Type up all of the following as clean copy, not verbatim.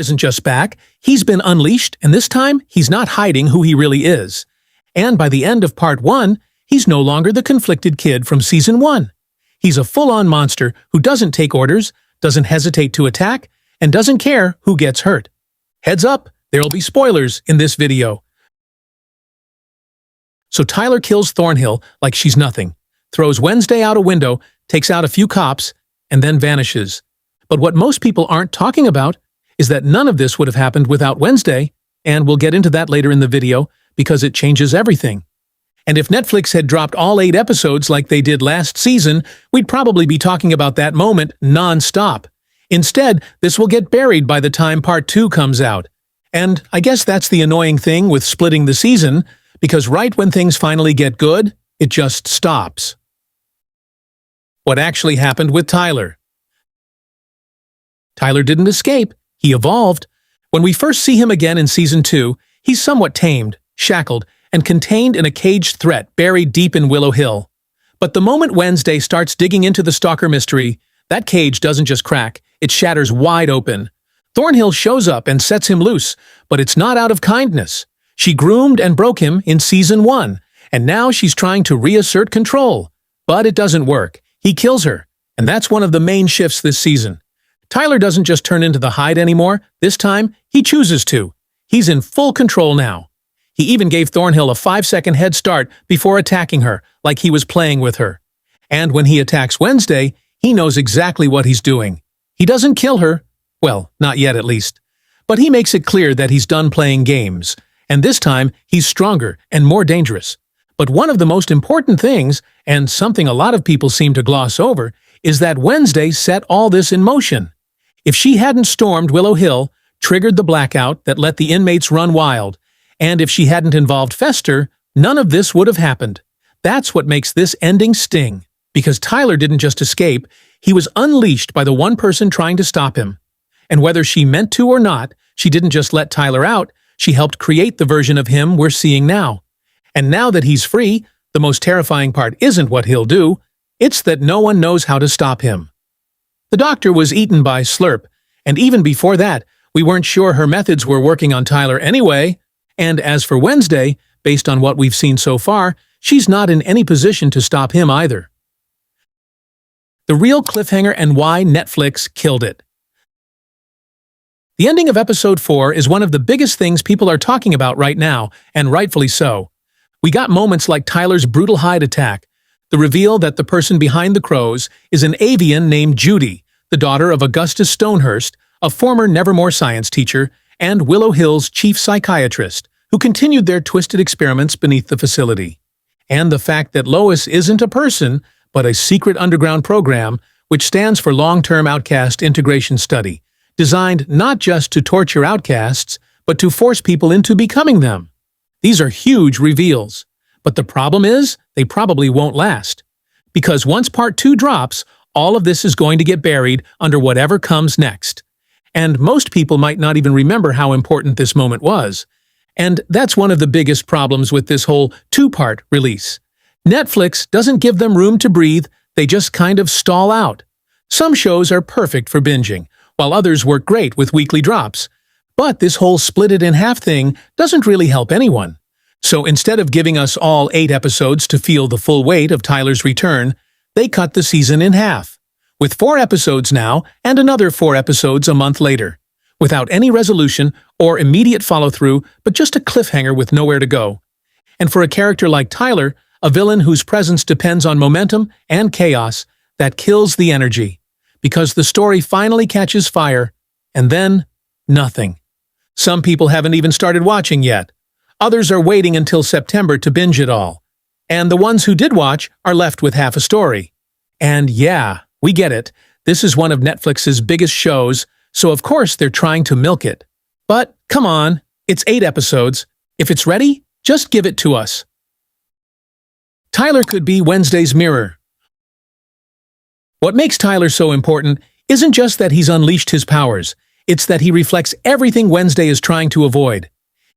isn't just back, he's been unleashed, and this time, he's not hiding who he really is. And by the end of Part 1, he's no longer the conflicted kid from Season 1. He's a full-on monster who doesn't take orders, doesn't hesitate to attack, and doesn't care who gets hurt. Heads up, there'll be spoilers in this video. So Tyler kills Thornhill like she's nothing, throws Wednesday out a window, takes out a few cops, and then vanishes. But what most people aren't talking about is that none of this would have happened without Wednesday, and we'll get into that later in the video because it changes everything. And if Netflix had dropped all 8 episodes like they did last season, we'd probably be talking about that moment non-stop. Instead, this will get buried by the time Part 2 comes out. And I guess that's the annoying thing with splitting the season, because right when things finally get good, it just stops. What actually happened with Tyler? Tyler didn't escape, he evolved. When we first see him again in Season 2, he's somewhat tamed, shackled, and contained in a caged threat buried deep in Willowhill. But the moment Wednesday starts digging into the stalker mystery, that cage doesn't just crack, it shatters wide open. Thornhill shows up and sets him loose, but it's not out of kindness. She groomed and broke him in Season 1, and now she's trying to reassert control. But it doesn't work. He kills her, and that's one of the main shifts this season. Tyler doesn't just turn into the Hyde anymore. This time, he chooses to. He's in full control now. He even gave Thornhill a 5-second head start before attacking her, like he was playing with her. And when he attacks Wednesday, he knows exactly what he's doing. He doesn't kill her. Well, not yet at least. But he makes it clear that he's done playing games. And this time, he's stronger and more dangerous. But one of the most important things, and something a lot of people seem to gloss over, is that Wednesday set all this in motion. If she hadn't stormed Willowhill, triggered the blackout that let the inmates run wild, and if she hadn't involved Fester, none of this would have happened. That's what makes this ending sting. Because Tyler didn't just escape, he was unleashed by the one person trying to stop him. And whether she meant to or not, she didn't just let Tyler out, she helped create the version of him we're seeing now. And now that he's free, the most terrifying part isn't what he'll do, it's that no one knows how to stop him. The doctor was eaten by Slurp, and even before that, we weren't sure her methods were working on Tyler anyway. And as for Wednesday, based on what we've seen so far, she's not in any position to stop him either. The real cliffhanger and why Netflix killed it. The ending of Episode 4 is one of the biggest things people are talking about right now, and rightfully so. We got moments like Tyler's brutal Hyde attack, the reveal that the person behind the crows is an avian named Judy, the daughter of Augustus Stonehurst, a former Nevermore science teacher, and Willowhill's chief psychiatrist, who continued their twisted experiments beneath the facility. And the fact that LOIS isn't a person, but a secret underground program, which stands for Long-Term Outcast Integration Study, designed not just to torture outcasts, but to force people into becoming them. These are huge reveals. But the problem is, they probably won't last. Because once Part 2 drops, all of this is going to get buried under whatever comes next. And most people might not even remember how important this moment was. And that's one of the biggest problems with this whole 2-part release. Netflix doesn't give them room to breathe, they just kind of stall out. Some shows are perfect for binging, while others work great with weekly drops. But this whole split-it-in-half thing doesn't really help anyone. So instead of giving us all 8 episodes to feel the full weight of Tyler's return, they cut the season in half, with 4 episodes now and another 4 episodes a month later, without any resolution or immediate follow-through, but just a cliffhanger with nowhere to go. And for a character like Tyler, a villain whose presence depends on momentum and chaos, that kills the energy, because the story finally catches fire, and then nothing. Some people haven't even started watching yet. Others are waiting until September to binge it all. And the ones who did watch are left with half a story. And yeah, we get it. This is one of Netflix's biggest shows, so of course they're trying to milk it. But come on, it's 8 episodes. If it's ready, just give it to us. Tyler could be Wednesday's mirror. What makes Tyler so important isn't just that he's unleashed his powers, it's that he reflects everything Wednesday is trying to avoid.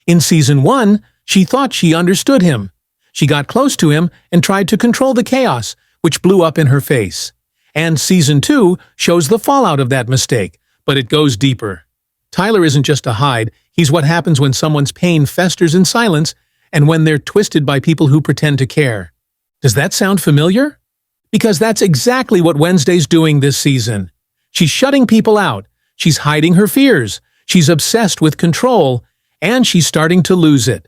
In Season 1, she thought she understood him. She got close to him and tried to control the chaos, which blew up in her face. And Season 2 shows the fallout of that mistake, but it goes deeper. Tyler isn't just a Hyde, he's what happens when someone's pain festers in silence and when they're twisted by people who pretend to care. Does that sound familiar? Because that's exactly what Wednesday's doing this season. She's shutting people out, she's hiding her fears, she's obsessed with control, and she's starting to lose it.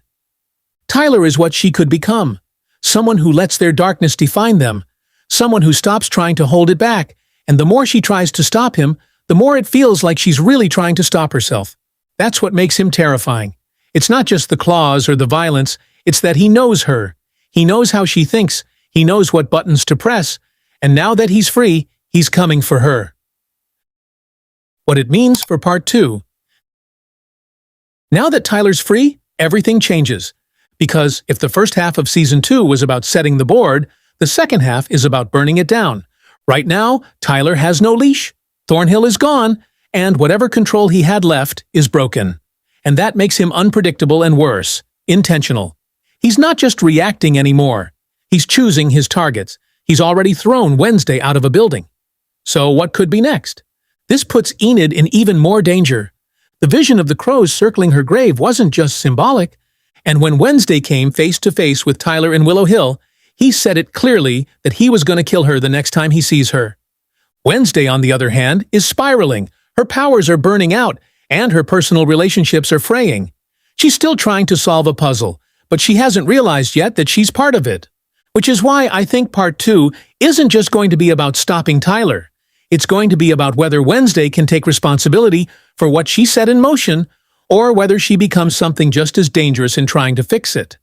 Tyler is what she could become. Someone who lets their darkness define them. Someone who stops trying to hold it back, and the more she tries to stop him, the more it feels like she's really trying to stop herself. That's what makes him terrifying. It's not just the claws or the violence, it's that he knows her. He knows how she thinks, he knows what buttons to press, and now that he's free, he's coming for her. What it means for Part 2. Now that Tyler's free, everything changes. Because if the first half of Season 2 was about setting the board, the second half is about burning it down. Right now, Tyler has no leash, Thornhill is gone, and whatever control he had left is broken. And that makes him unpredictable and worse, intentional. He's not just reacting anymore. He's choosing his targets. He's already thrown Wednesday out of a building. So what could be next? This puts Enid in even more danger. The vision of the crows circling her grave wasn't just symbolic. And when Wednesday came face to face with Tyler in Willowhill, he said it clearly that he was going to kill her the next time he sees her. Wednesday, on the other hand, is spiraling. Her powers are burning out, and her personal relationships are fraying. She's still trying to solve a puzzle, but she hasn't realized yet that she's part of it. Which is why I think Part 2 isn't just going to be about stopping Tyler. It's going to be about whether Wednesday can take responsibility for what she set in motion, or whether she becomes something just as dangerous in trying to fix it.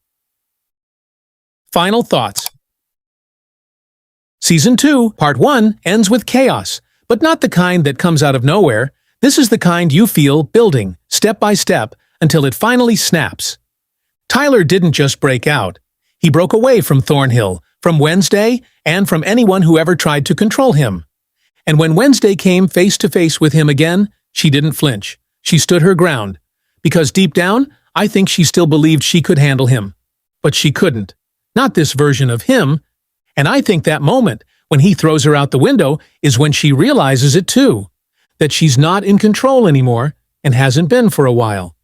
Final thoughts. Season 2, Part 1, ends with chaos, but not the kind that comes out of nowhere. This is the kind you feel building, step by step, until it finally snaps. Tyler didn't just break out. He broke away from Thornhill, from Wednesday, and from anyone who ever tried to control him. And when Wednesday came face to face with him again, she didn't flinch. She stood her ground. Because deep down, I think she still believed she could handle him. But she couldn't. Not this version of him. And I think that moment, when he throws her out the window, is when she realizes it too. That she's not in control anymore, and hasn't been for a while.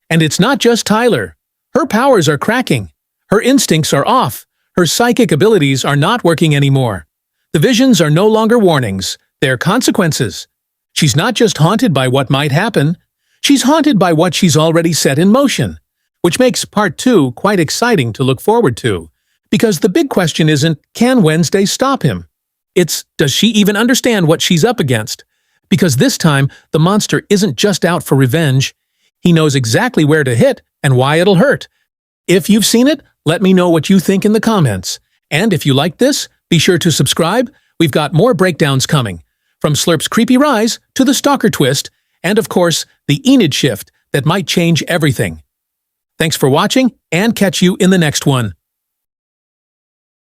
And it's not just Tyler. Her powers are cracking. Her instincts are off. Her psychic abilities are not working anymore. The visions are no longer warnings. They're consequences. She's not just haunted by what might happen. She's haunted by what she's already set in motion. Which makes Part 2 quite exciting to look forward to. Because the big question isn't, can Wednesday stop him? It's, does she even understand what she's up against? Because this time, the monster isn't just out for revenge. He knows exactly where to hit and why it'll hurt. If you've seen it, let me know what you think in the comments. And if you like this, be sure to subscribe. We've got more breakdowns coming. From Slurp's creepy rise to the stalker twist, and of course, the Enid shift that might change everything. Thanks for watching, and catch you in the next one.